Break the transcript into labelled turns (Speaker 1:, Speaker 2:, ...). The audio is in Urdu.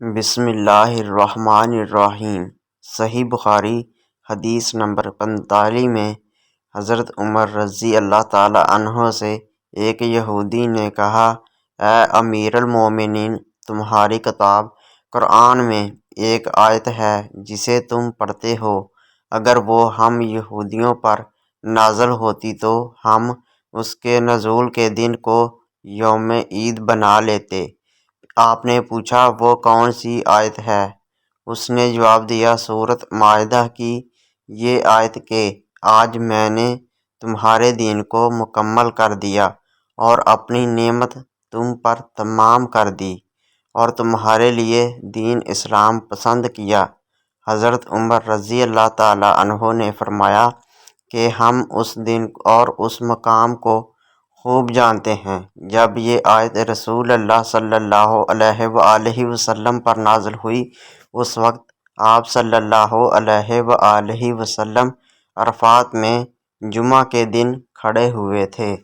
Speaker 1: بسم اللہ الرحمن الرحیم۔ صحیح بخاری حدیث نمبر 45 میں حضرت عمر رضی اللہ تعالی عنہ سے ایک یہودی نے کہا، اے امیر المومنین، تمہاری کتاب قرآن میں ایک آیت ہے جسے تم پڑھتے ہو، اگر وہ ہم یہودیوں پر نازل ہوتی تو ہم اس کے نزول کے دن کو یوم عید بنا لیتے۔ آپ نے پوچھا، وہ کون سی آیت ہے؟ اس نے جواب دیا، سورۃ مائدہ کی یہ آیت کہ آج میں نے تمہارے دین کو مکمل کر دیا اور اپنی نعمت تم پر تمام کر دی اور تمہارے لیے دین اسلام پسند کیا۔ حضرت عمر رضی اللہ تعالی عنہ نے فرمایا کہ ہم اس دن اور اس مقام کو خوب جانتے ہیں جب یہ آیت رسول اللہ صلی اللہ علیہ وآلہ وسلم پر نازل ہوئی۔ اس وقت آپ صلی اللہ علیہ وآلہ وسلم عرفات میں جمعہ کے دن کھڑے ہوئے تھے۔